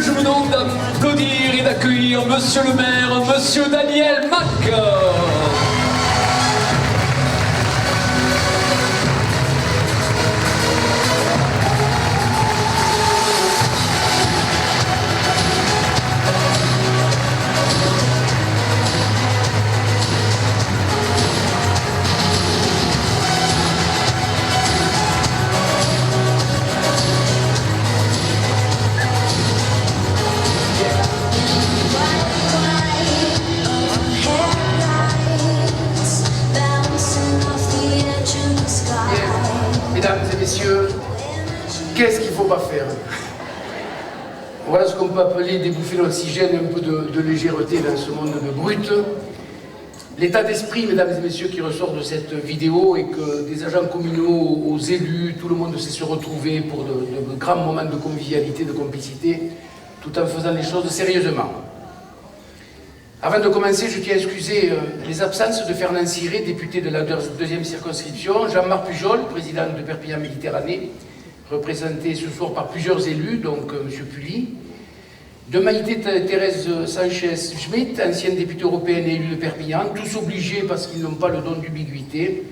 je vous demande d'applaudir et d'accueillir Monsieur le maire, Monsieur Daniel Mac. Mesdames et messieurs, qu'est-ce qu'il ne faut pas faire? Voilà ce qu'on peut appeler des bouffées d'oxygène, un peu de légèreté dans ce monde de brut. L'état d'esprit, mesdames et messieurs, qui ressort de cette vidéo est que des agents communaux aux élus, tout le monde sait se retrouver pour de grands moments de convivialité, de complicité, tout en faisant les choses sérieusement. Avant de commencer, je tiens à excuser les absences de Fernand Ciré, député de la deuxième circonscription, Jean-Marc Pujol, président de Perpignan Méditerranée, représenté ce soir par plusieurs élus, donc M. Pully, de Maïté Thérèse Sanchez-Schmidt, ancienne députée européenne et élue de Perpignan, tous obligés, parce qu'ils n'ont pas le don d'ubiquité,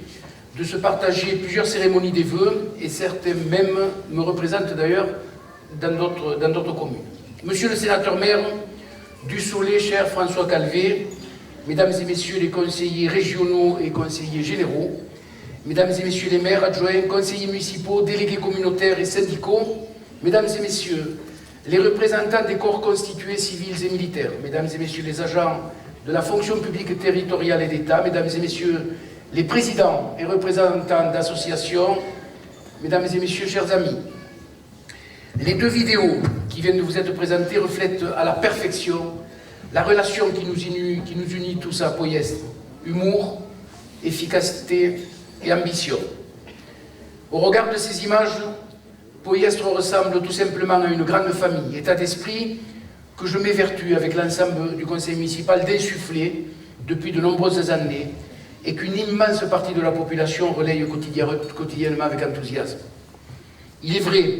de se partager plusieurs cérémonies des vœux, et certains même me représentent d'ailleurs dans d'autres communes. Monsieur le sénateur maire du Soleil, cher François Calvé, mesdames et messieurs les conseillers régionaux et conseillers généraux, mesdames et messieurs les maires adjoints, conseillers municipaux, délégués communautaires et syndicaux, mesdames et messieurs les représentants des corps constitués civils et militaires, mesdames et messieurs les agents de la fonction publique territoriale et d'État, mesdames et messieurs les présidents et représentants d'associations, mesdames et messieurs, chers amis. Les deux vidéos qui viennent de vous être présentées reflètent à la perfection la relation qui nous unit tous à Poyestre. Humour, efficacité et ambition. Au regard de ces images, Poyestre ressemble tout simplement à une grande famille, état d'esprit que je m'évertue avec l'ensemble du conseil municipal d'insuffler depuis de nombreuses années et qu'une immense partie de la population relaye quotidiennement avec enthousiasme. Il est vrai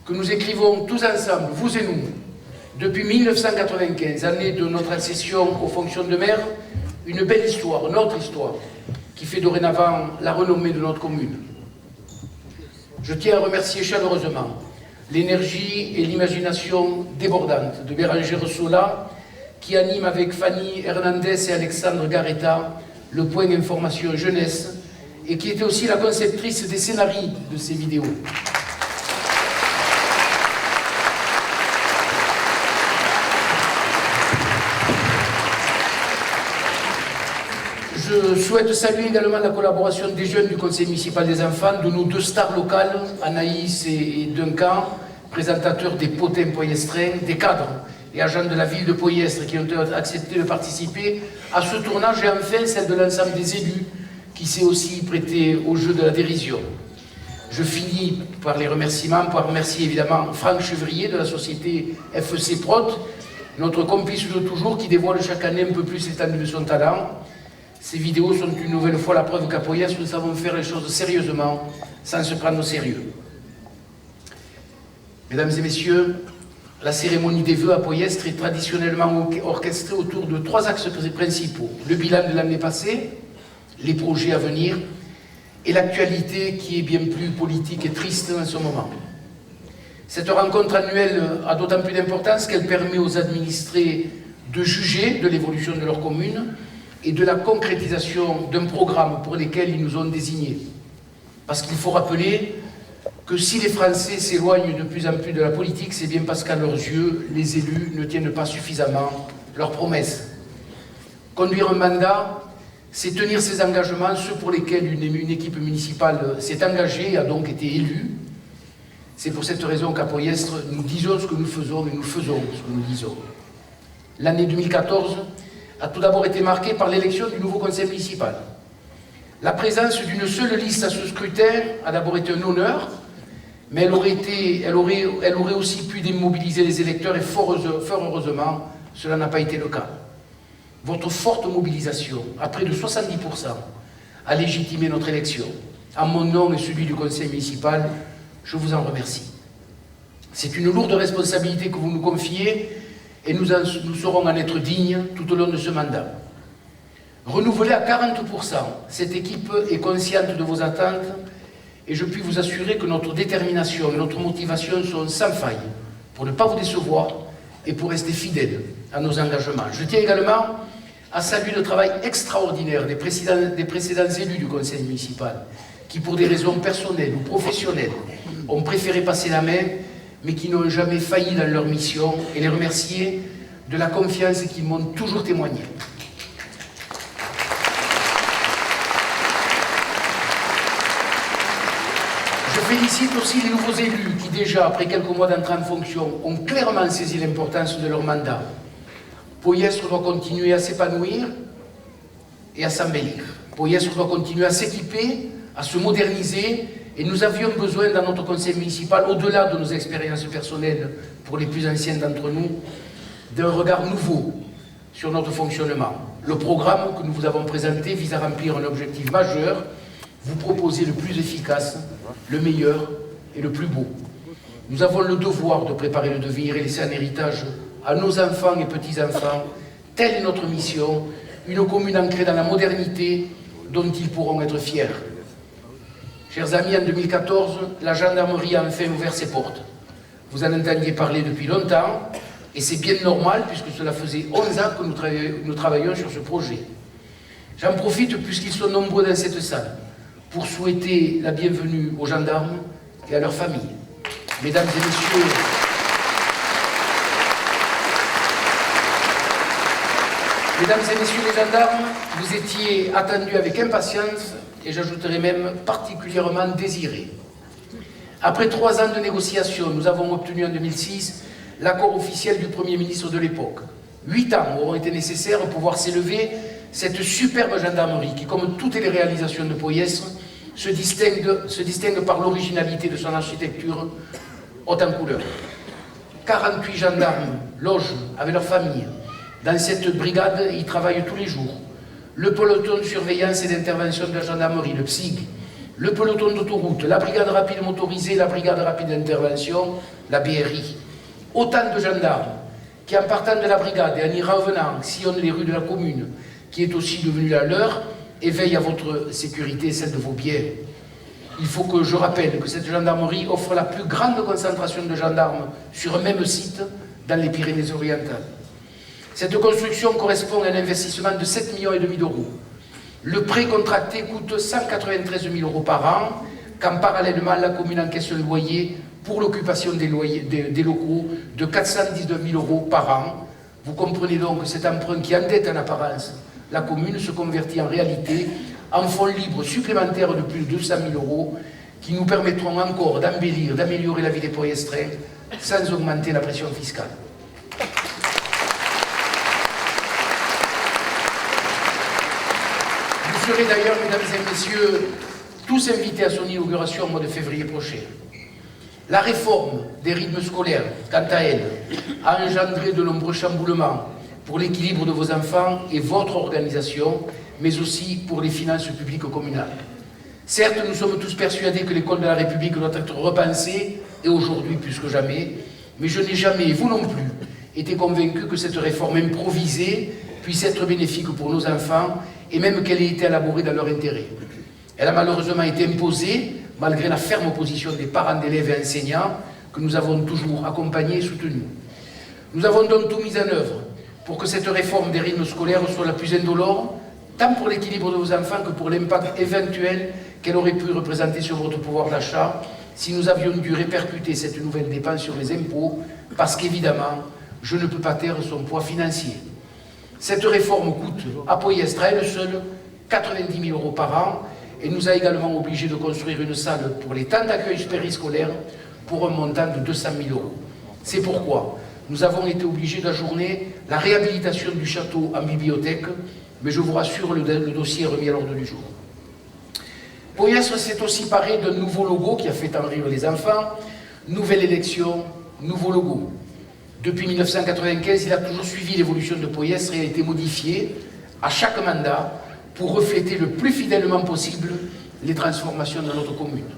que nous écrivons tous ensemble, vous et nous, depuis 1995, année de notre accession aux fonctions de maire, une belle histoire, notre histoire, qui fait dorénavant la renommée de notre commune. Je tiens à remercier chaleureusement l'énergie et l'imagination débordante de Bérangère Sola, qui anime avec Fanny Hernandez et Alexandre Garetta le point information jeunesse, et qui était aussi la conceptrice des scénarios de ces vidéos. Je souhaite saluer également la collaboration des jeunes du conseil municipal des enfants, de nos deux stars locales, Anaïs et Duncan, présentateurs des potins poyestrins, des cadres et agents de la ville de Poyestre qui ont accepté de participer à ce tournage, et enfin celle de l'ensemble des élus qui s'est aussi prêté au jeu de la dérision. Je finis par les remerciements, par remercier évidemment Franck Chevrier de la société FC Prot, notre complice de toujours qui dévoile chaque année un peu plus l'étendue de son talent. Ces vidéos sont une nouvelle fois la preuve qu'à Poyestre, nous savons faire les choses sérieusement, sans se prendre au sérieux. Mesdames et messieurs, la cérémonie des vœux à Poyestre est traditionnellement orchestrée autour de trois axes principaux. Le bilan de l'année passée, les projets à venir et l'actualité qui est bien plus politique et triste en ce moment. Cette rencontre annuelle a d'autant plus d'importance qu'elle permet aux administrés de juger de l'évolution de leur commune et de la concrétisation d'un programme pour lequel ils nous ont désignés. Parce qu'il faut rappeler que si les Français s'éloignent de plus en plus de la politique, c'est bien parce qu'à leurs yeux, les élus ne tiennent pas suffisamment leurs promesses. Conduire un mandat, c'est tenir ses engagements, ceux pour lesquels une équipe municipale s'est engagée et a donc été élue. C'est pour cette raison qu'à Poyestre, nous disons ce que nous faisons et nous faisons ce que nous disons. L'année 2014 a tout d'abord été marquée par l'élection du nouveau conseil municipal. La présence d'une seule liste à ce scrutin a d'abord été un honneur, mais elle aurait aussi pu démobiliser les électeurs, et fort heureusement, cela n'a pas été le cas. Votre forte mobilisation, à près de 70%, a légitimé notre élection. En mon nom et celui du conseil municipal, je vous en remercie. C'est une lourde responsabilité que vous nous confiez et nous saurons en être dignes tout au long de ce mandat. Renouvelée à 40%, cette équipe est consciente de vos attentes et je puis vous assurer que notre détermination et notre motivation sont sans faille pour ne pas vous décevoir et pour rester fidèles à nos engagements. Je tiens également à saluer le travail extraordinaire des précédents élus du conseil municipal qui, pour des raisons personnelles ou professionnelles, ont préféré passer la main, mais qui n'ont jamais failli dans leur mission, et les remercier de la confiance qu'ils m'ont toujours témoignée. Je félicite aussi les nouveaux élus qui, déjà, après quelques mois d'entrée en fonction, ont clairement saisi l'importance de leur mandat. Poyestre doit continuer à s'épanouir et à s'embellir. Poyestre doit continuer à s'équiper, à se moderniser, et nous avions besoin dans notre conseil municipal, au-delà de nos expériences personnelles pour les plus anciens d'entre nous, d'un regard nouveau sur notre fonctionnement. Le programme que nous vous avons présenté vise à remplir un objectif majeur, vous proposer le plus efficace, le meilleur et le plus beau. Nous avons le devoir de préparer le devenir et laisser un héritage à nos enfants et petits-enfants. Telle est notre mission, une commune ancrée dans la modernité dont ils pourront être fiers. Chers amis, en 2014, la gendarmerie a enfin ouvert ses portes. Vous en entendiez parler depuis longtemps, et c'est bien normal puisque cela faisait 11 ans que nous travaillons sur ce projet. J'en profite puisqu'ils sont nombreux dans cette salle pour souhaiter la bienvenue aux gendarmes et à leurs familles. Mesdames et messieurs, les gendarmes, vous étiez attendus avec impatience et j'ajouterai même particulièrement désirés. Après 3 ans de négociations, nous avons obtenu en 2006 l'accord officiel du Premier ministre de l'époque. 8 ans auront été nécessaires pour voir s'élever cette superbe gendarmerie qui, comme toutes les réalisations de Poyestre, se distingue par l'originalité de son architecture haute en couleur. 48 gendarmes logent avec leurs familles. Dans cette brigade, ils travaillent tous les jours. Le peloton de surveillance et d'intervention de la gendarmerie, le PSIG, le peloton d'autoroute, la brigade rapide motorisée, la brigade rapide d'intervention, la BRI. Autant de gendarmes qui, en partant de la brigade et en y revenant, sillonnent les rues de la commune, qui est aussi devenue la leur, et veillent à votre sécurité et celle de vos biens. Il faut que je rappelle que cette gendarmerie offre la plus grande concentration de gendarmes sur un même site dans les Pyrénées-Orientales. Cette construction correspond à un investissement de 7,5 millions d'euros. Le prêt contracté coûte 193 000 euros par an, quand parallèlement la commune encaisse un loyer pour l'occupation des locaux de 419 000 euros par an. Vous comprenez donc que cet emprunt qui endette en apparence la commune se convertit en réalité en fonds libres supplémentaires de plus de 200 000 euros qui nous permettront encore d'embellir, d'améliorer la vie des Poyestrins sans augmenter la pression fiscale. Vous serez d'ailleurs, mesdames et messieurs, tous invités à son inauguration au mois de février prochain. La réforme des rythmes scolaires, quant à elle, a engendré de nombreux chamboulements pour l'équilibre de vos enfants et votre organisation, mais aussi pour les finances publiques communales. Certes, nous sommes tous persuadés que l'école de la République doit être repensée, et aujourd'hui plus que jamais, mais je n'ai jamais, et vous non plus, été convaincu que cette réforme improvisée puisse être bénéfique pour nos enfants, et même qu'elle ait été élaborée dans leur intérêt. Elle a malheureusement été imposée, malgré la ferme opposition des parents d'élèves et enseignants, que nous avons toujours accompagnés et soutenus. Nous avons donc tout mis en œuvre pour que cette réforme des rythmes scolaires soit la plus indolore, tant pour l'équilibre de vos enfants que pour l'impact éventuel qu'elle aurait pu représenter sur votre pouvoir d'achat si nous avions dû répercuter cette nouvelle dépense sur les impôts, parce qu'évidemment, je ne peux pas taire son poids financier. Cette réforme coûte à Poyestre, à elle seule, 90 000 euros par an et nous a également obligés de construire une salle pour les temps d'accueil périscolaire pour un montant de 200 000 euros. C'est pourquoi nous avons été obligés d'ajourner la réhabilitation du château en bibliothèque, mais je vous rassure, le dossier est remis à l'ordre du jour. Poyestre s'est aussi paré d'un nouveau logo qui a fait en rire les enfants. Nouvelle élection, nouveau logo. Depuis 1995, il a toujours suivi l'évolution de Poyestre et a été modifié à chaque mandat pour refléter le plus fidèlement possible les transformations de notre commune.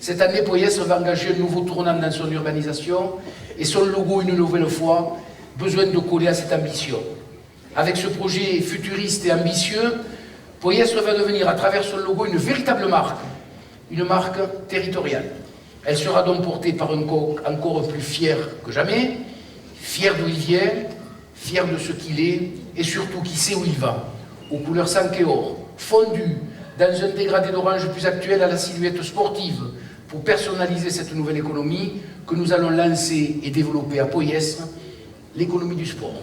Cette année, Poyestre va engager un nouveau tournant dans son urbanisation et son logo, une nouvelle fois, besoin de coller à cette ambition. Avec ce projet futuriste et ambitieux, Poyestre va devenir, à travers son logo, une véritable marque, une marque territoriale. Elle sera donc portée par un coq encore plus fier que jamais, fier d'où il vient, fier de ce qu'il est et surtout qui sait où il va, aux couleurs sang et or, fondu dans un dégradé d'orange plus actuel à la silhouette sportive pour personnaliser cette nouvelle économie que nous allons lancer et développer à Poyestre, l'économie du sport.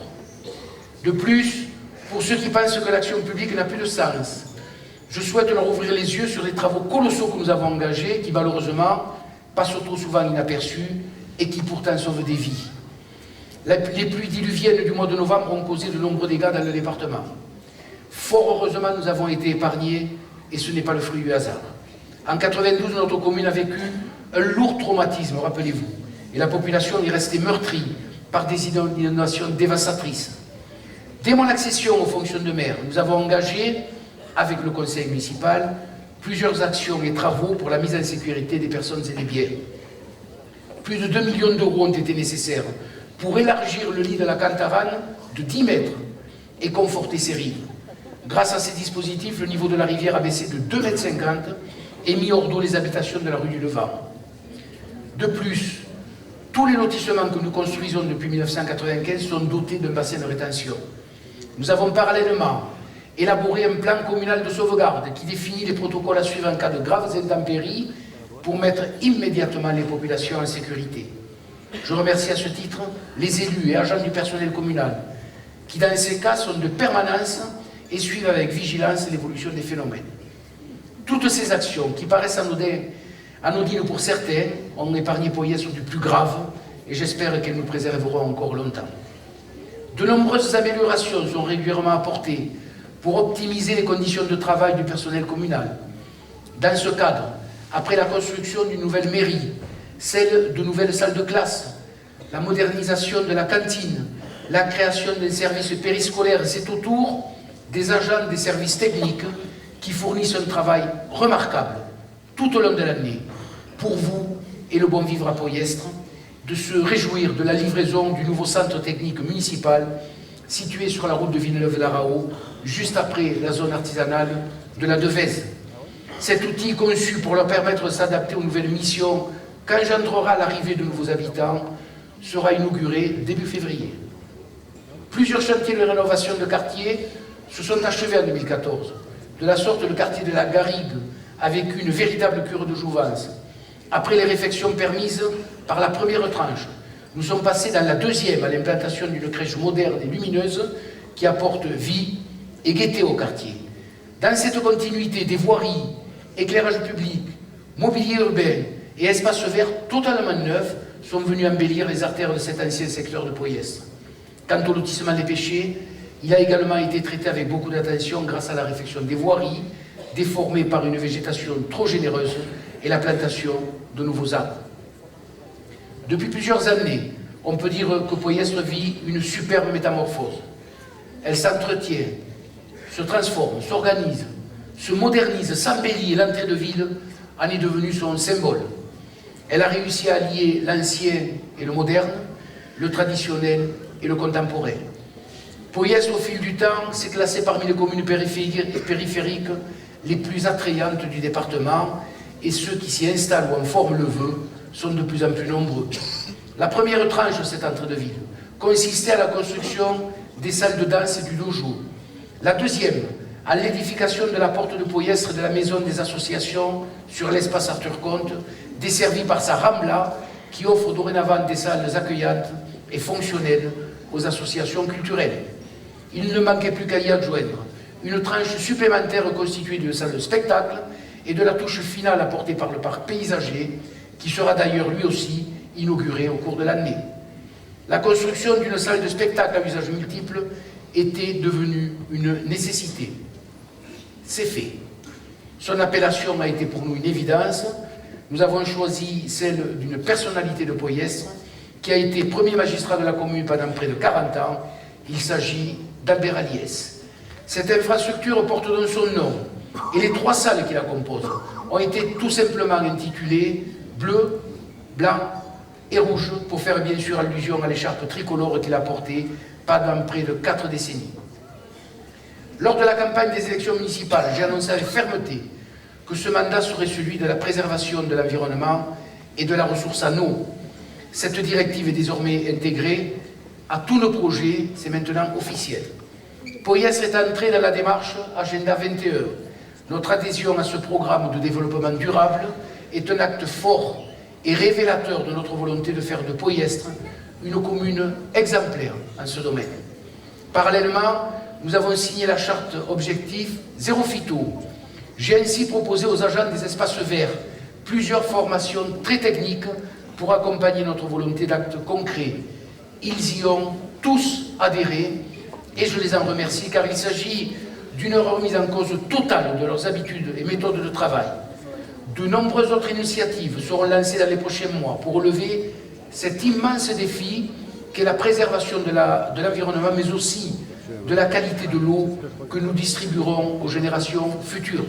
De plus, pour ceux qui pensent que l'action publique n'a plus de sens, je souhaite leur ouvrir les yeux sur les travaux colossaux que nous avons engagés, qui malheureusement passent trop souvent inaperçus et qui pourtant sauvent des vies. Les pluies diluviennes du mois de novembre ont causé de nombreux dégâts dans le département. Fort heureusement, nous avons été épargnés et ce n'est pas le fruit du hasard. En 92, notre commune a vécu un lourd traumatisme, rappelez-vous, et la population est restée meurtrie par des inondations dévastatrices. Dès mon accession aux fonctions de maire, nous avons engagé, avec le conseil municipal, plusieurs actions et travaux pour la mise en sécurité des personnes et des biens. Plus de 2 millions d'euros ont été nécessaires pour élargir le lit de la Cantarane de 10 mètres et conforter ses rives. Grâce à ces dispositifs, le niveau de la rivière a baissé de 2,50 m et mis hors d'eau les habitations de la rue du Levant. De plus, tous les lotissements que nous construisons depuis 1995 sont dotés d'un bassin de rétention. Nous avons parallèlement élaboré un plan communal de sauvegarde qui définit les protocoles à suivre en cas de graves intempéries pour mettre immédiatement les populations en sécurité. Je remercie à ce titre les élus et agents du personnel communal qui, dans ces cas, sont de permanence et suivent avec vigilance l'évolution des phénomènes. Toutes ces actions, qui paraissent anodines pour certains, ont épargné Poyestre du plus grave et j'espère qu'elles nous préserveront encore longtemps. De nombreuses améliorations sont régulièrement apportées pour optimiser les conditions de travail du personnel communal. Dans ce cadre, après la construction d'une nouvelle mairie, celle de nouvelles salles de classe, la modernisation de la cantine, la création d'un service périscolaire, c'est au tour des agents des services techniques qui fournissent un travail remarquable tout au long de l'année pour vous et le bon vivre à Poyestre, de se réjouir de la livraison du nouveau centre technique municipal situé sur la route de Villeneuve-d'Arao, juste après la zone artisanale de la Devèze. Cet outil conçu pour leur permettre de s'adapter aux nouvelles missions qu'engendrera l'arrivée de nouveaux habitants sera inauguré début février. Plusieurs chantiers de rénovation de quartier se sont achevés en 2014. De la sorte, le quartier de la Garrigue a vécu une véritable cure de jouvence. Après les réfections permises par la première tranche, nous sommes passés dans la deuxième à l'implantation d'une crèche moderne et lumineuse qui apporte vie et gaieté au quartier. Dans cette continuité, des voiries, éclairage public, mobilier urbain et espaces verts totalement neufs sont venus embellir les artères de cet ancien secteur de Poyestre. Quant au lotissement des Pêchers, il a également été traité avec beaucoup d'attention grâce à la réfection des voiries, déformées par une végétation trop généreuse et la plantation de nouveaux arbres. Depuis plusieurs années, on peut dire que Poyestre vit une superbe métamorphose. Elle s'entretient, se transforme, s'organise, se modernise, s'embellit et l'entrée de ville en est devenue son symbole. Elle a réussi à allier l'ancien et le moderne, le traditionnel et le contemporain. Poyestre, au fil du temps, s'est classé parmi les communes périphériques les plus attrayantes du département et ceux qui s'y installent ou en forment le vœu sont de plus en plus nombreux. La première tranche de cette entrée de ville consistait à la construction des salles de danse et du dojo. La deuxième, à l'édification de la porte de Poyestre et de la maison des associations sur l'espace Arthur Comte, desservie par sa Rambla, qui offre dorénavant des salles accueillantes et fonctionnelles aux associations culturelles. Il ne manquait plus qu'à y adjoindre une tranche supplémentaire constituée d'une salle de spectacle et de la touche finale apportée par le parc paysager, qui sera d'ailleurs lui aussi inauguré au cours de l'année. La construction d'une salle de spectacle à usage multiple était devenue une nécessité. C'est fait. Son appellation a été pour nous une évidence. Nous avons choisi celle d'une personnalité de Poyestre qui a été premier magistrat de la commune pendant près de 40 ans. Il s'agit d'Albert Aliès. Cette infrastructure porte donc son nom et les 3 salles qui la composent ont été tout simplement intitulés bleu, blanc et rouge, pour faire bien sûr allusion à l'écharpe tricolore qu'il a portée pendant près de 4 décennies. Lors de la campagne des élections municipales, j'ai annoncé avec fermeté que ce mandat serait celui de la préservation de l'environnement et de la ressource en eau. Cette directive est désormais intégrée à tous nos projets, c'est maintenant officiel. Poyestre est entré dans la démarche Agenda 21. Notre adhésion à ce programme de développement durable est un acte fort et révélateur de notre volonté de faire de Poyestre une commune exemplaire en ce domaine. Parallèlement, nous avons signé la charte objectif Zéro Phyto. J'ai ainsi proposé aux agents des espaces verts plusieurs formations très techniques pour accompagner notre volonté d'actes concrets. Ils y ont tous adhéré et je les en remercie car il s'agit d'une remise en cause totale de leurs habitudes et méthodes de travail. De nombreuses autres initiatives seront lancées dans les prochains mois pour relever cet immense défi qu'est la préservation de l'environnement, mais aussi de la qualité de l'eau que nous distribuerons aux générations futures.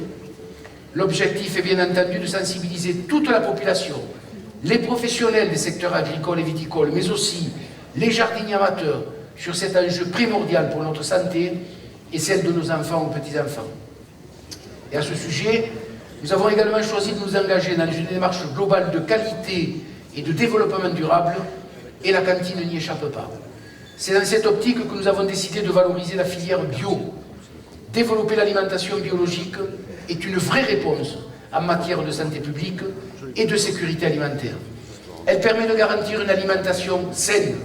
L'objectif est bien entendu de sensibiliser toute la population, les professionnels des secteurs agricoles et viticoles, mais aussi les jardiniers amateurs, sur cet enjeu primordial pour notre santé et celle de nos enfants ou petits-enfants. Et à ce sujet, nous avons également choisi de nous engager dans une démarche globale de qualité et de développement durable, et la cantine n'y échappe pas. C'est dans cette optique que nous avons décidé de valoriser la filière bio. Développer l'alimentation biologique est une vraie réponse en matière de santé publique et de sécurité alimentaire. Elle permet de garantir une alimentation saine,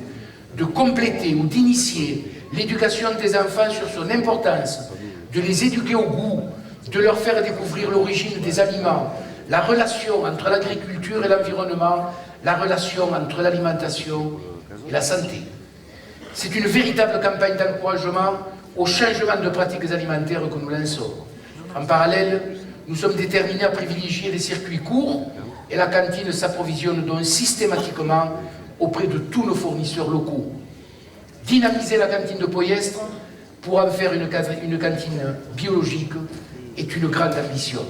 de compléter ou d'initier l'éducation des enfants sur son importance, de les éduquer au goût, de leur faire découvrir l'origine des aliments, la relation entre l'agriculture et l'environnement, la relation entre l'alimentation et la santé. C'est une véritable campagne d'encouragement au changement de pratiques alimentaires que nous lançons. En parallèle, nous sommes déterminés à privilégier les circuits courts et la cantine s'approvisionne donc systématiquement auprès de tous nos fournisseurs locaux. Dynamiser la cantine de Poyestre pour en faire une cantine biologique est une grande ambition.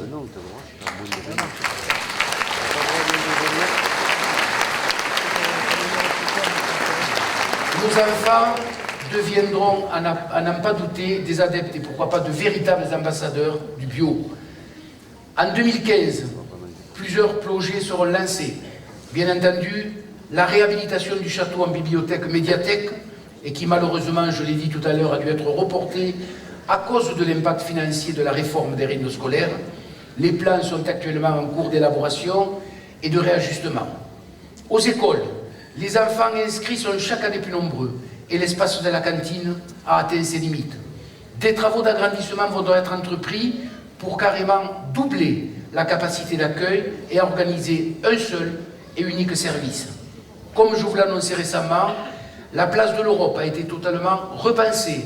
Nos enfants deviendront, à n'en pas douter, des adeptes et pourquoi pas de véritables ambassadeurs du bio. En 2015, plusieurs projets seront lancés. Bien entendu, la réhabilitation du château en bibliothèque-médiathèque, et qui malheureusement, je l'ai dit tout à l'heure, a dû être reportée à cause de l'impact financier de la réforme des rythmes scolaires. Les plans sont actuellement en cours d'élaboration et de réajustement. Aux écoles, les enfants inscrits sont chaque année plus nombreux et l'espace de la cantine a atteint ses limites. Des travaux d'agrandissement vont être entrepris pour carrément doubler la capacité d'accueil et organiser un seul et unique service. Comme je vous l'ai annoncé récemment, la place de l'Europe a été totalement repensée.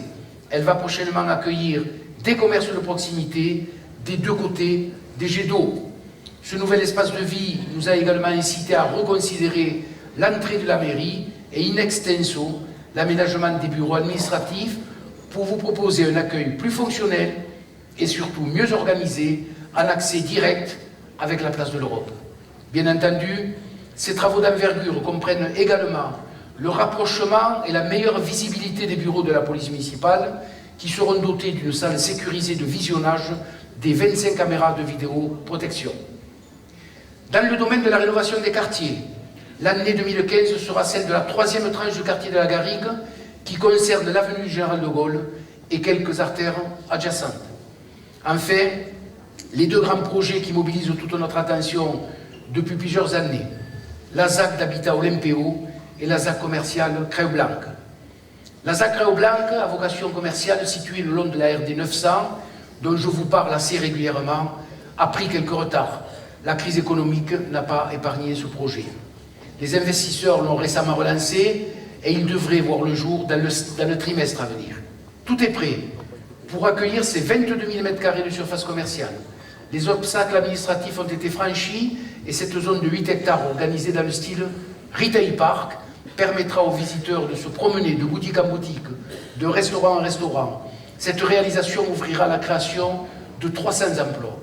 Elle va prochainement accueillir des commerces de proximité des deux côtés des jets d'eau. Ce nouvel espace de vie nous a également incité à reconsidérer l'entrée de la mairie et in extenso l'aménagement des bureaux administratifs pour vous proposer un accueil plus fonctionnel et surtout mieux organisé en accès direct avec la place de l'Europe. Bien entendu, ces travaux d'envergure comprennent également le rapprochement et la meilleure visibilité des bureaux de la police municipale qui seront dotés d'une salle sécurisée de visionnage des 25 caméras de vidéoprotection. Dans le domaine de la rénovation des quartiers, l'année 2015 sera celle de la 3e tranche du quartier de la Garrigue qui concerne l'avenue Général de Gaulle et quelques artères adjacentes. Enfin, les deux grands projets qui mobilisent toute notre attention depuis plusieurs années, la ZAC d'habitat Olympéo et la ZAC commerciale Creu-Blanc. La ZAC Creu-Blanc a vocation commerciale située le long de la RD 900, dont je vous parle assez régulièrement, a pris quelques retards. La crise économique n'a pas épargné ce projet. Les investisseurs l'ont récemment relancé et il devrait voir le jour dans le trimestre à venir. Tout est prêt pour accueillir ces 22 000 m² de surface commerciale. Les obstacles administratifs ont été franchis et cette zone de 8 hectares organisée dans le style Retail Park permettra aux visiteurs de se promener de boutique en boutique, de restaurant en restaurant. Cette réalisation ouvrira la création de 300 emplois.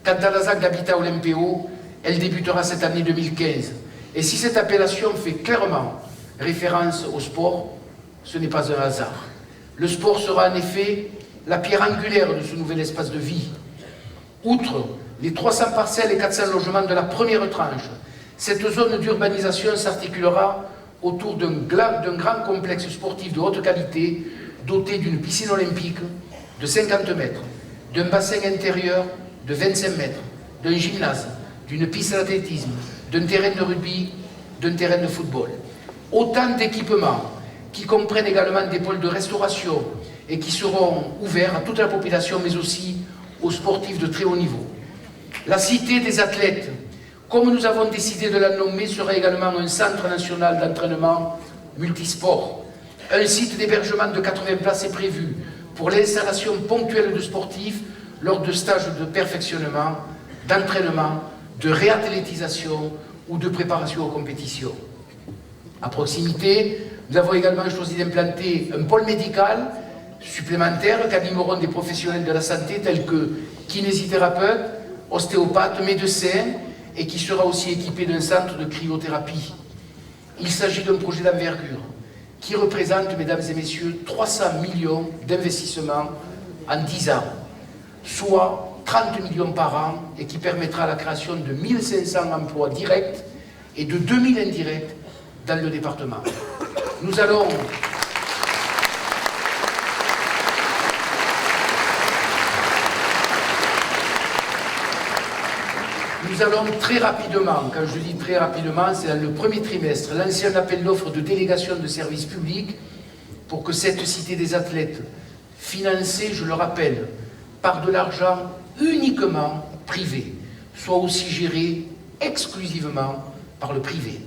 Quant à la ZAC d'Habitat Olympéo, elle débutera cette année 2015. Et si cette appellation fait clairement référence au sport, ce n'est pas un hasard. Le sport sera en effet la pierre angulaire de ce nouvel espace de vie. Outre les 300 parcelles et 400 logements de la première tranche, cette zone d'urbanisation s'articulera autour d'un grand complexe sportif de haute qualité, doté d'une piscine olympique de 50 mètres, d'un bassin intérieur de 25 mètres, d'un gymnase, d'une piste d'athlétisme, d'un terrain de rugby, d'un terrain de football. Autant d'équipements qui comprennent également des pôles de restauration et qui seront ouverts à toute la population, mais aussi aux sportifs de très haut niveau. La Cité des athlètes, comme nous avons décidé de la nommer, sera également un centre national d'entraînement multisport. Un site d'hébergement de 80 places est prévu pour l'installation ponctuelle de sportifs lors de stages de perfectionnement, d'entraînement, de réathlétisation ou de préparation aux compétitions. À proximité, nous avons également choisi d'implanter un pôle médical supplémentaire qu'animeront des professionnels de la santé tels que kinésithérapeutes, ostéopathes, médecins, et qui sera aussi équipé d'un centre de cryothérapie. Il s'agit d'un projet d'envergure qui représente, mesdames et messieurs, 300 millions d'investissements en 10 ans, soit 30 millions par an, et qui permettra la création de 1500 emplois directs et de 2000 indirects dans le département. Nous allons très rapidement, quand je dis très rapidement, c'est dans le premier trimestre, lancer un appel d'offres de délégation de services publics pour que cette cité des athlètes, financée, je le rappelle, par de l'argent uniquement privé, soit aussi gérée exclusivement par le privé.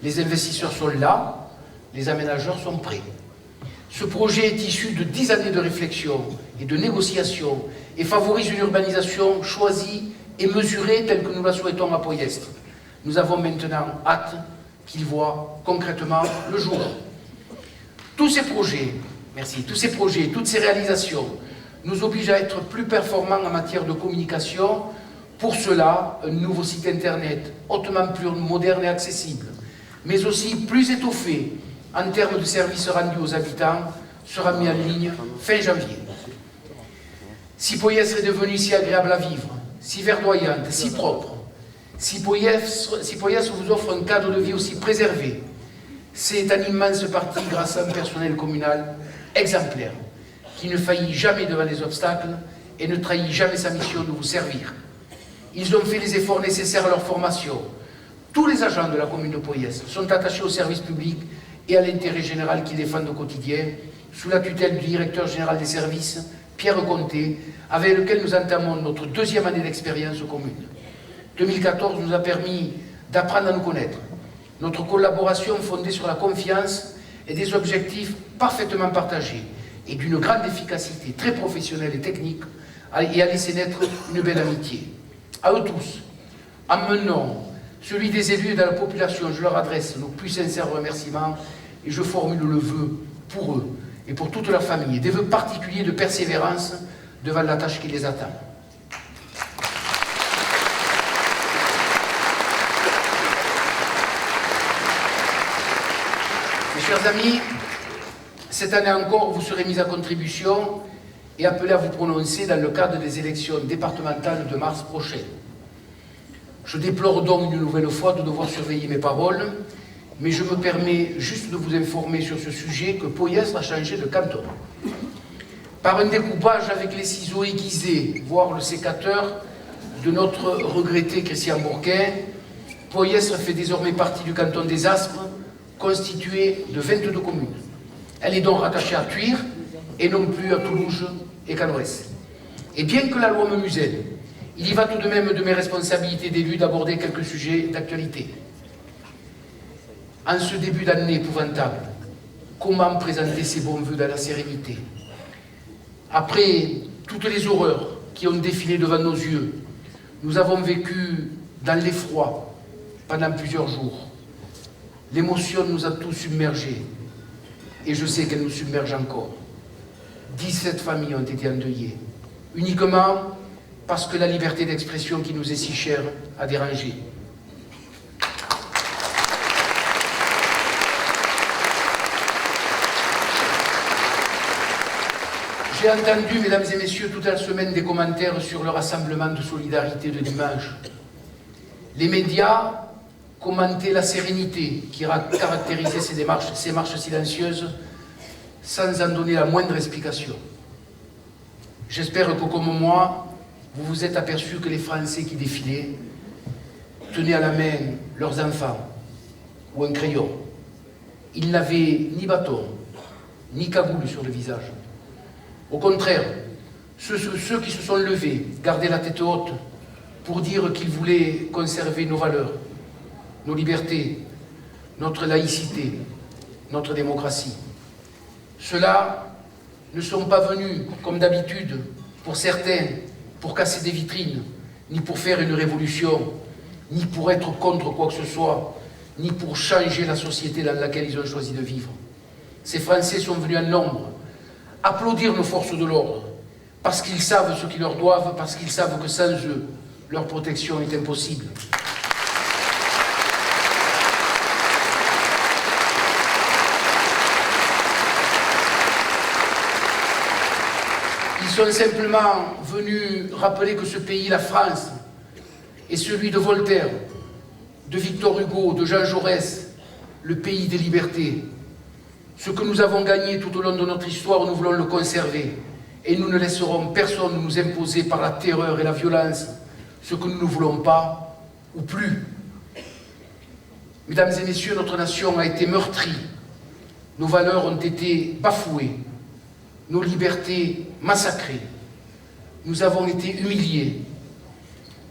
Les investisseurs sont là, les aménageurs sont prêts. Ce projet est issu de 10 années de réflexion et de négociation et favorise une urbanisation choisie et mesurée telle que nous la souhaitons à Poyestre. Nous avons maintenant hâte qu'il voit concrètement le jour. Tous ces projets, toutes ces réalisations nous obligent à être plus performants en matière de communication. Pour cela, un nouveau site internet hautement plus moderne et accessible, mais aussi plus étoffé en termes de services rendus aux habitants, sera mis en ligne fin janvier. Si Poyestre est devenue si agréable à vivre, si verdoyante, si propre, si Poyestre vous offre un cadre de vie aussi préservé, c'est en immense partie grâce à un personnel communal exemplaire, qui ne faillit jamais devant les obstacles et ne trahit jamais sa mission de vous servir. Ils ont fait les efforts nécessaires à leur formation. Tous les agents de la commune de Poyestre sont attachés au service public et à l'intérêt général qu'ils défendent au quotidien, sous la tutelle du directeur général des services, Pierre Comté, avec lequel nous entamons notre deuxième année d'expérience commune. 2014 nous a permis d'apprendre à nous connaître. Notre collaboration fondée sur la confiance et des objectifs parfaitement partagés et d'une grande efficacité très professionnelle et technique et a laissé naître une belle amitié. À eux tous, en mon nom, celui des élus et de la population, je leur adresse nos plus sincères remerciements et je formule le vœu pour eux et pour toute leur famille, des vœux particuliers de persévérance devant la tâche qui les attend. Mes chers amis, cette année encore, vous serez mis à contribution et appelés à vous prononcer dans le cadre des élections départementales de mars prochain. Je déplore donc une nouvelle fois de devoir surveiller mes paroles, mais je me permets juste de vous informer sur ce sujet que Poyestre a changé de canton. Par un découpage avec les ciseaux aiguisés, voire le sécateur de notre regretté Christian Bourquin, Poyestre fait désormais partie du canton des Aspres, constitué de 22 communes. Elle est donc rattachée à Thuir et non plus à Toulouse et Canoës. Et bien que la loi me muselle, il y va tout de même de mes responsabilités d'élu d'aborder quelques sujets d'actualité. En ce début d'année épouvantable, comment présenter ces bons vœux dans la sérénité? Après toutes les horreurs qui ont défilé devant nos yeux, nous avons vécu dans l'effroi pendant plusieurs jours. L'émotion nous a tous submergés et je sais qu'elle nous submerge encore. 17 familles ont été endeuillées. Uniquement parce que la liberté d'expression qui nous est si chère a dérangé. J'ai entendu, mesdames et messieurs, toute la semaine des commentaires sur le rassemblement de solidarité de dimanche. Les médias commentaient la sérénité qui caractérisait ces marches silencieuses sans en donner la moindre explication. J'espère que, comme moi, vous vous êtes aperçus que les Français qui défilaient tenaient à la main leurs enfants ou un crayon. Ils n'avaient ni bâton, ni cagoule sur le visage. Au contraire, ceux qui se sont levés, gardaient la tête haute pour dire qu'ils voulaient conserver nos valeurs, nos libertés, notre laïcité, notre démocratie. Ceux-là ne sont pas venus, comme d'habitude, pour certains, pour casser des vitrines, ni pour faire une révolution, ni pour être contre quoi que ce soit, ni pour changer la société dans laquelle ils ont choisi de vivre. Ces Français sont venus en nombre, applaudir nos forces de l'ordre, parce qu'ils savent ce qu'ils leur doivent, parce qu'ils savent que sans eux, leur protection est impossible. Ils sont simplement venus rappeler que ce pays, la France, est celui de Voltaire, de Victor Hugo, de Jean Jaurès, le pays des libertés. Ce que nous avons gagné tout au long de notre histoire, nous voulons le conserver. Et nous ne laisserons personne nous imposer par la terreur et la violence ce que nous ne voulons pas ou plus. Mesdames et messieurs, notre nation a été meurtrie. Nos valeurs ont été bafouées. Nos libertés massacrées. Nous avons été humiliés.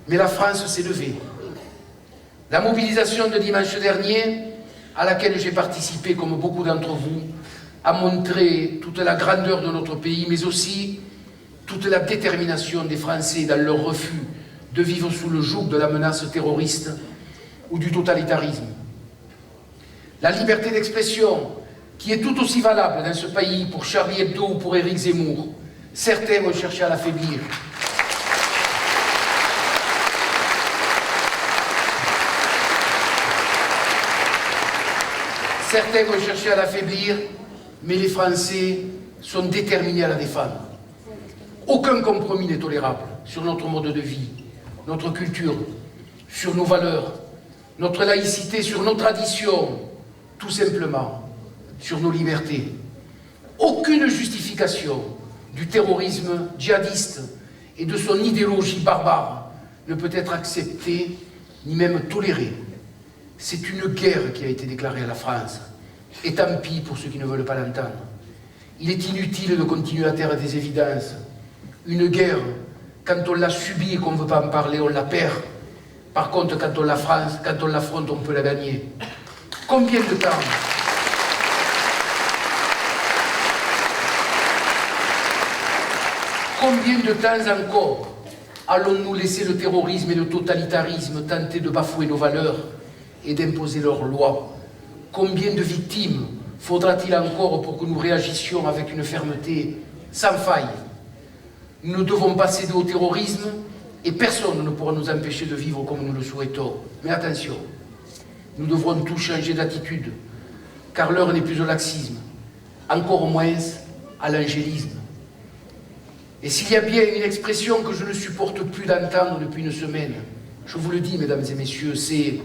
Mais la France s'est levée. La mobilisation de dimanche dernier, à laquelle j'ai participé comme beaucoup d'entre vous, a montré toute la grandeur de notre pays, mais aussi toute la détermination des Français dans leur refus de vivre sous le joug de la menace terroriste ou du totalitarisme. La liberté d'expression, qui est tout aussi valable dans ce pays pour Charlie Hebdo ou pour Éric Zemmour, certains vont chercher à l'affaiblir. Certains vont chercher à l'affaiblir, mais les Français sont déterminés à la défendre. Aucun compromis n'est tolérable sur notre mode de vie, notre culture, sur nos valeurs, notre laïcité, sur nos traditions, tout simplement, sur nos libertés. Aucune justification du terrorisme djihadiste et de son idéologie barbare ne peut être acceptée, ni même tolérée. C'est une guerre qui a été déclarée à la France. Et tant pis pour ceux qui ne veulent pas l'entendre. Il est inutile de continuer à taire des évidences. Une guerre, quand on l'a subie et qu'on ne veut pas en parler, on la perd. Par contre, quand on l'affronte, on peut la gagner. Combien de temps encore allons-nous laisser le terrorisme et le totalitarisme tenter de bafouer nos valeurs et d'imposer leurs lois? Combien de victimes faudra-t-il encore pour que nous réagissions avec une fermeté sans faille? Nous ne devons pas céder au terrorisme et personne ne pourra nous empêcher de vivre comme nous le souhaitons. Mais attention, nous devrons tous changer d'attitude, car l'heure n'est plus au laxisme, encore moins à l'angélisme. Et s'il y a bien une expression que je ne supporte plus d'entendre depuis une semaine, je vous le dis, mesdames et messieurs, c'est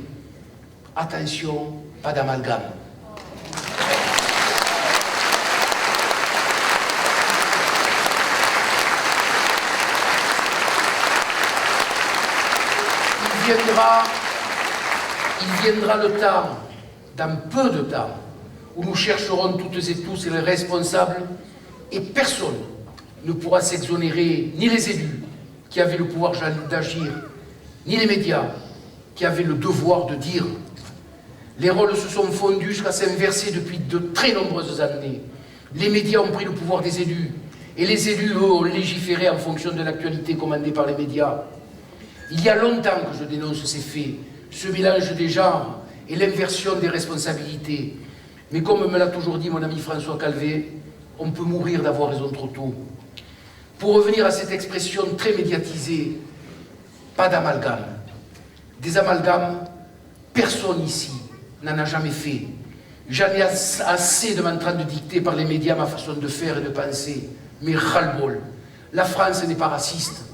« attention, pas d'amalgame ». Il viendra le temps, dans peu de temps, où nous chercherons toutes et tous les responsables et personne ne pourra s'exonérer, ni les élus qui avaient le pouvoir d'agir, ni les médias qui avaient le devoir de dire. Les rôles se sont fondus jusqu'à s'inverser depuis de très nombreuses années. Les médias ont pris le pouvoir des élus, et les élus, eux, ont légiféré en fonction de l'actualité commandée par les médias. Il y a longtemps que je dénonce ces faits, ce mélange des genres et l'inversion des responsabilités. Mais comme me l'a toujours dit mon ami François Calvet, on peut mourir d'avoir raison trop tôt. Pour revenir à cette expression très médiatisée, pas d'amalgame. Des amalgames, personne ici n'en a jamais fait. J'en ai assez de m'entendre de dicter par les médias ma façon de faire et de penser. Mais ras-le-bol. La France n'est pas raciste.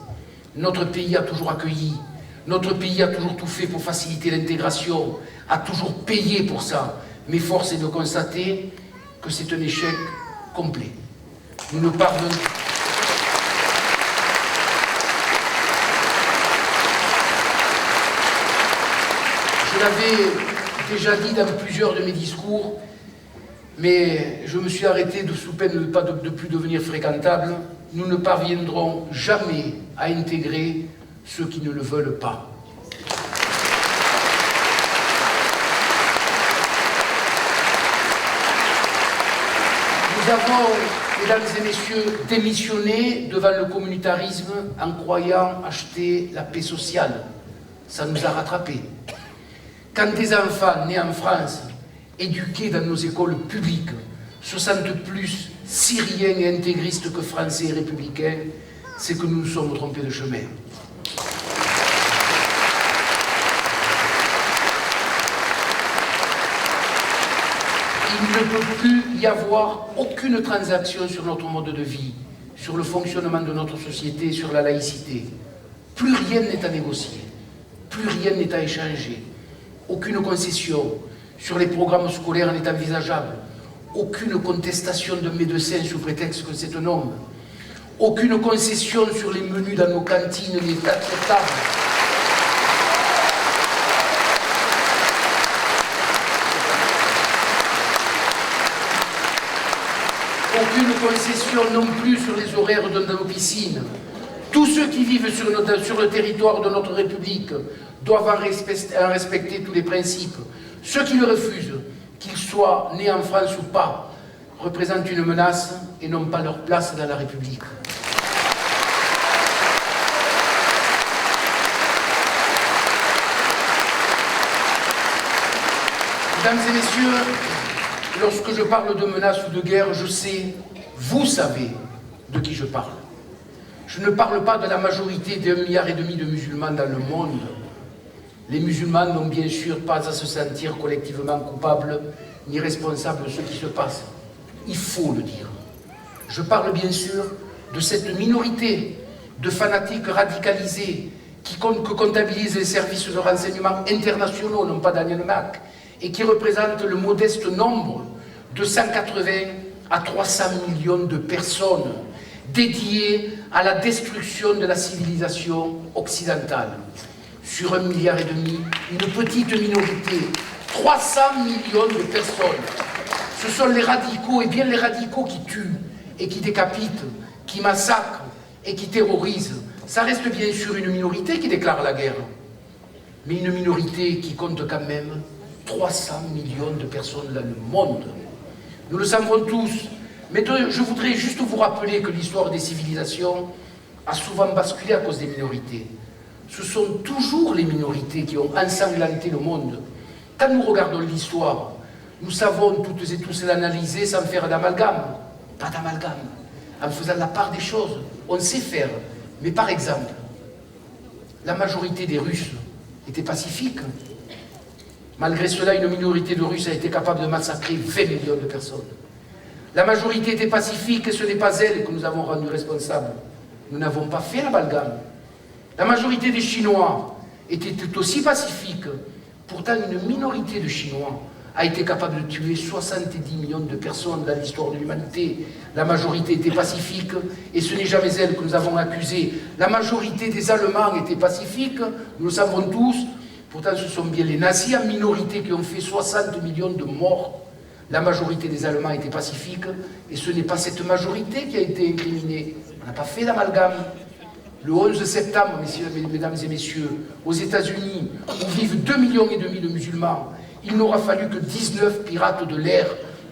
Notre pays a toujours accueilli. Notre pays a toujours tout fait pour faciliter l'intégration, a toujours payé pour ça. Mais force est de constater que c'est un échec complet. Nous ne parvenons pas. Je l'avais déjà dit dans plusieurs de mes discours, mais je me suis arrêté sous peine de ne pas de plus devenir fréquentable. Nous ne parviendrons jamais à intégrer ceux qui ne le veulent pas. Nous avons, mesdames et messieurs, démissionné devant le communautarisme en croyant acheter la paix sociale. Ça nous a rattrapés. Quand des enfants nés en France, éduqués dans nos écoles publiques, se sentent plus syriens et intégristes que français et républicains, c'est que nous nous sommes trompés de chemin. Il ne peut plus y avoir aucune transaction sur notre mode de vie, sur le fonctionnement de notre société, sur la laïcité. Plus rien n'est à négocier, plus rien n'est à échanger. Aucune concession sur les programmes scolaires n'est envisageable. Aucune contestation de médecin sous prétexte que c'est un homme. Aucune concession sur les menus dans nos cantines n'est acceptable. Aucune concession non plus sur les horaires de nos piscines. Tous ceux qui vivent sur le territoire de notre République doivent en respecter tous les principes. Ceux qui le refusent, qu'ils soient nés en France ou pas, représentent une menace et n'ont pas leur place dans la République. Mesdames et messieurs, lorsque je parle de menace ou de guerre, je sais, vous savez de qui je parle. Je ne parle pas de la majorité des 1,5 milliard de musulmans dans le monde. Les musulmans n'ont bien sûr pas à se sentir collectivement coupables ni responsables de ce qui se passe. Il faut le dire. Je parle bien sûr de cette minorité de fanatiques radicalisés que comptabilisent les services de renseignement internationaux, non pas Daniel Mac, et qui représentent le modeste nombre de 180 à 300 millions de personnes dédiées à la destruction de la civilisation occidentale. Sur 1,5 milliard, une petite minorité, 300 millions de personnes. Ce sont les radicaux, et bien les radicaux qui tuent et qui décapitent, qui massacrent et qui terrorisent. Ça reste bien sûr une minorité qui déclare la guerre, mais une minorité qui compte quand même 300 millions de personnes dans le monde. Nous le savons tous, mais je voudrais juste vous rappeler que l'histoire des civilisations a souvent basculé à cause des minorités. Ce sont toujours les minorités qui ont ensanglanté le monde. Quand nous regardons l'histoire, nous savons toutes et tous l'analyser sans faire d'amalgame. Pas d'amalgame. En faisant la part des choses, on sait faire. Mais par exemple, la majorité des Russes étaient pacifiques. Malgré cela, une minorité de Russes a été capable de massacrer 20 millions de personnes. La majorité était pacifique et ce n'est pas elle que nous avons rendu responsable. Nous n'avons pas fait l'amalgame. La majorité des Chinois était tout aussi pacifique. Pourtant, une minorité de Chinois a été capable de tuer 70 millions de personnes dans l'histoire de l'humanité. La majorité était pacifique et ce n'est jamais elle que nous avons accusée. La majorité des Allemands était pacifique, nous le savons tous. Pourtant, ce sont bien les nazis en minorité qui ont fait 60 millions de morts. La majorité des Allemands était pacifique et ce n'est pas cette majorité qui a été incriminée. On n'a pas fait d'amalgame. Le 11 septembre, mesdames et messieurs, aux États-Unis, où vivent 2,5 millions de musulmans, il n'aura fallu que 19 pirates de l'air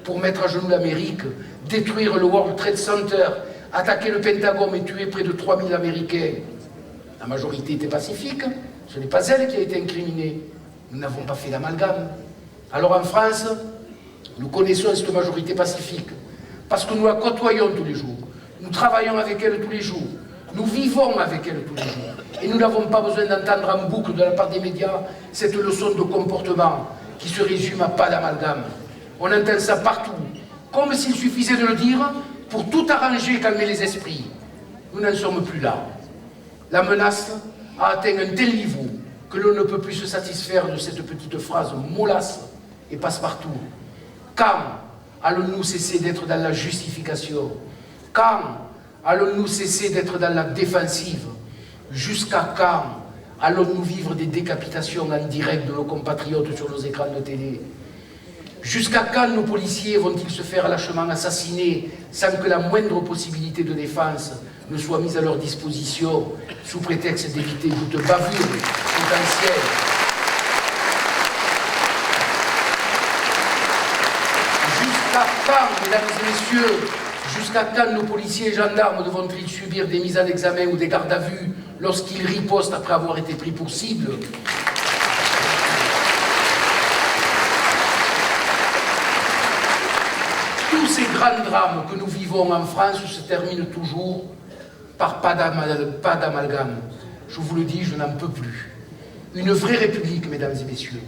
pour mettre à genoux l'Amérique, détruire le World Trade Center, attaquer le Pentagone et tuer près de 3000 Américains. La majorité était pacifique, ce n'est pas elle qui a été incriminée. Nous n'avons pas fait d'amalgame. Alors en France, nous connaissons cette majorité pacifique, parce que nous la côtoyons tous les jours. Nous travaillons avec elle tous les jours. Nous vivons avec elle tous les jours. Et nous n'avons pas besoin d'entendre en boucle de la part des médias cette leçon de comportement qui se résume à pas d'amalgame. On entend ça partout, comme s'il suffisait de le dire pour tout arranger et calmer les esprits. Nous n'en sommes plus là. La menace a atteint un tel niveau que l'on ne peut plus se satisfaire de cette petite phrase mollasse et passe-partout. Quand allons-nous cesser d'être dans la justification? Quand allons-nous cesser d'être dans la défensive? Jusqu'à quand allons-nous vivre des décapitations en direct de nos compatriotes sur nos écrans de télé? Jusqu'à quand nos policiers vont-ils se faire lâchement assassiner sans que la moindre possibilité de défense ne soit mise à leur disposition sous prétexte d'éviter toute bavure potentielle? Jusqu'à quand, mesdames et messieurs, jusqu'à quand nos policiers et gendarmes devront-ils subir des mises en examen ou des gardes à vue lorsqu'ils ripostent après avoir été pris pour cible? Tous ces grands drames que nous vivons en France se terminent toujours par pas d'amalgame. Je vous le dis, je n'en peux plus. Une vraie république, mesdames et messieurs,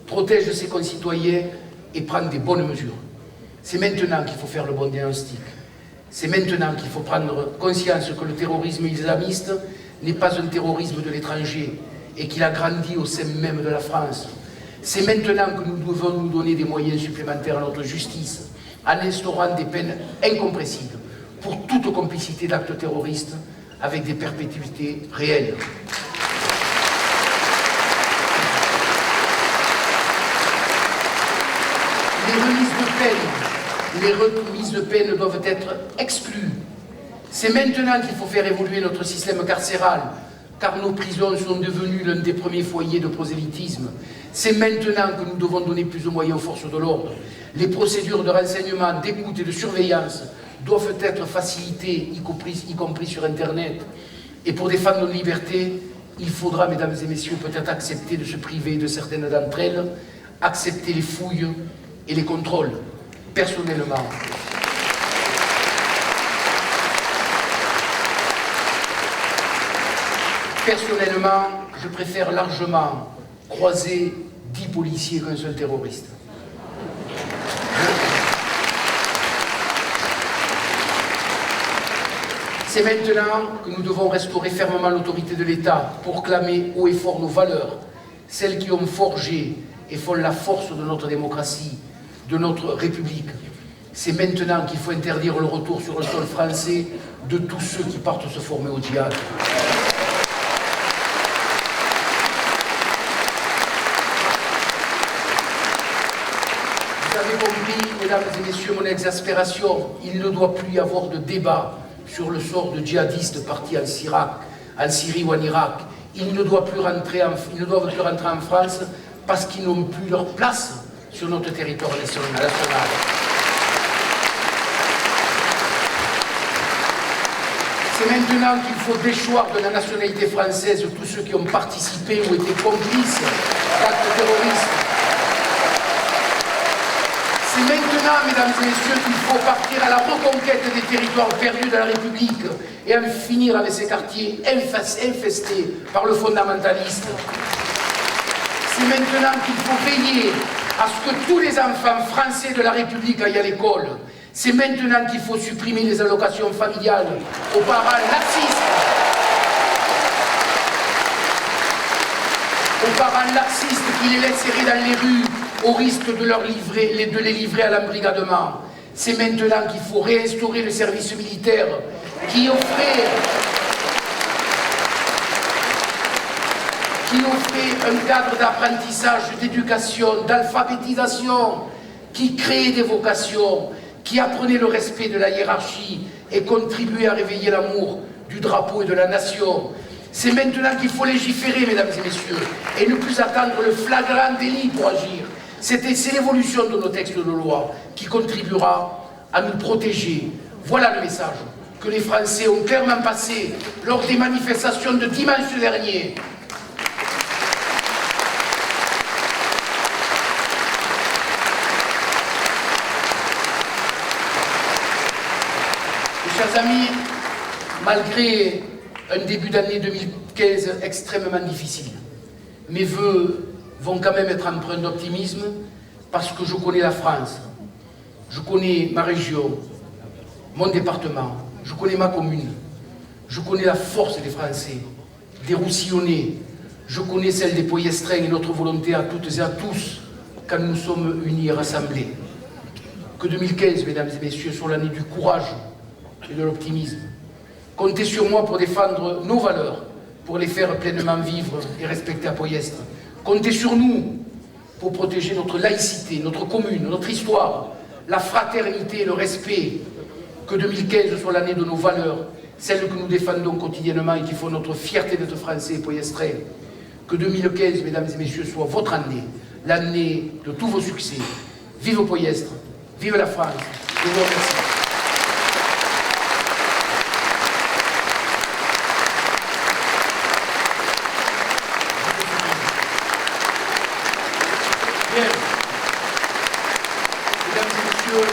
protège ses concitoyens et prend des bonnes mesures. C'est maintenant qu'il faut faire le bon diagnostic. C'est maintenant qu'il faut prendre conscience que le terrorisme islamiste n'est pas un terrorisme de l'étranger et qu'il a grandi au sein même de la France. C'est maintenant que nous devons nous donner des moyens supplémentaires à notre justice, en instaurant des peines incompressibles pour toute complicité d'actes terroristes avec des perpétuités réelles. Les remises de peine doivent être exclues. C'est maintenant qu'il faut faire évoluer notre système carcéral, car nos prisons sont devenues l'un des premiers foyers de prosélytisme. C'est maintenant que nous devons donner plus de moyens aux forces de l'ordre. Les procédures de renseignement, d'écoute et de surveillance doivent être facilitées, y compris sur Internet. Et pour défendre nos libertés, il faudra, mesdames et messieurs, peut-être accepter de se priver de certaines d'entre elles, accepter les fouilles et les contrôles. Personnellement, je préfère largement croiser 10 policiers qu'un seul terroriste. C'est maintenant que nous devons restaurer fermement l'autorité de l'État pour clamer haut et fort nos valeurs, celles qui ont forgé et font la force de notre démocratie, de notre République. C'est maintenant qu'il faut interdire le retour sur le sol français de tous ceux qui partent se former au djihad. Vous avez compris, mesdames et messieurs, mon exaspération. Il ne doit plus y avoir de débat sur le sort de djihadistes partis en Syrie ou en Irak. Ils ne doivent plus rentrer en France parce qu'ils n'ont plus leur place sur notre territoire national. C'est maintenant qu'il faut déchoir de la nationalité française tous ceux qui ont participé ou été complices d'actes terroristes. C'est maintenant, mesdames et messieurs, qu'il faut partir à la reconquête des territoires perdus de la République et en finir avec ces quartiers infestés par le fondamentalisme. C'est maintenant qu'il faut veiller à ce que tous les enfants français de la République aillent à l'école. C'est maintenant qu'il faut supprimer les allocations familiales aux parents laxistes. Aux parents laxistes qui les laissent errer dans les rues au risque de les livrer à l'embrigadement. C'est maintenant qu'il faut réinstaurer le service militaire qui offrait un cadre d'apprentissage, d'éducation, d'alphabétisation, qui créait des vocations, qui apprenait le respect de la hiérarchie et contribuait à réveiller l'amour du drapeau et de la nation. C'est maintenant qu'il faut légiférer, mesdames et messieurs, et ne plus attendre le flagrant délit pour agir. C'est l'évolution de nos textes de loi qui contribuera à nous protéger. Voilà le message que les Français ont clairement passé lors des manifestations de dimanche dernier. chers amis, malgré un début d'année 2015 extrêmement difficile, mes vœux vont quand même être empreints d'optimisme parce que je connais la France, je connais ma région, mon département, je connais ma commune, je connais la force des Français, des Roussillonnais, je connais celle des Poyestrins et notre volonté à toutes et à tous quand nous sommes unis et rassemblés. Que 2015, mesdames et messieurs, soit l'année du courage et de l'optimisme. Comptez sur moi pour défendre nos valeurs, pour les faire pleinement vivre et respecter à Poyestre. Comptez sur nous pour protéger notre laïcité, notre commune, notre histoire, la fraternité et le respect. Que 2015 soit l'année de nos valeurs, celles que nous défendons quotidiennement et qui font notre fierté d'être français et poyestrins. Que 2015, mesdames et messieurs, soit votre année, l'année de tous vos succès. Vive Poyestre, vive la France. Je vous remercie. Bien. Mesdames et messieurs,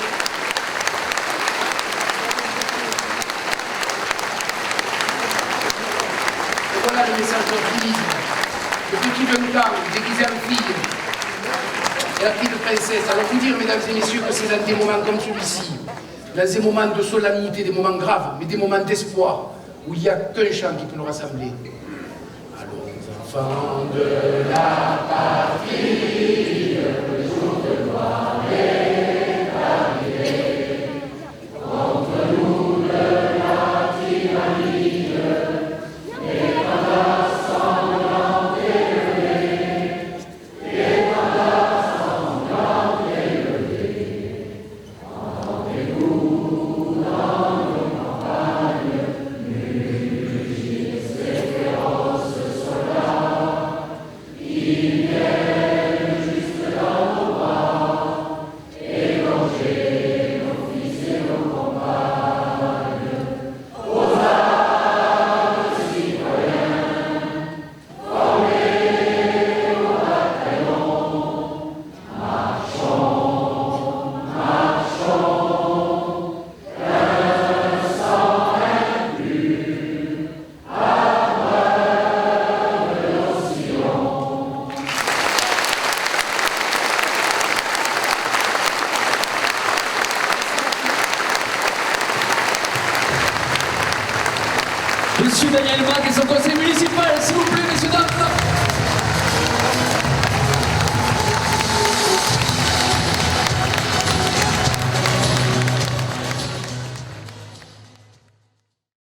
et voilà le message d'optimisme. Le petit Duncan, déguisé en fille, et la petite princesse. Alors vous dire, mesdames et messieurs, que c'est dans des moments comme celui-ci, dans des moments de solennité, des moments graves, mais des moments d'espoir, où il n'y a qu'un chant qui peut nous rassembler. Allons, enfants de la patrie.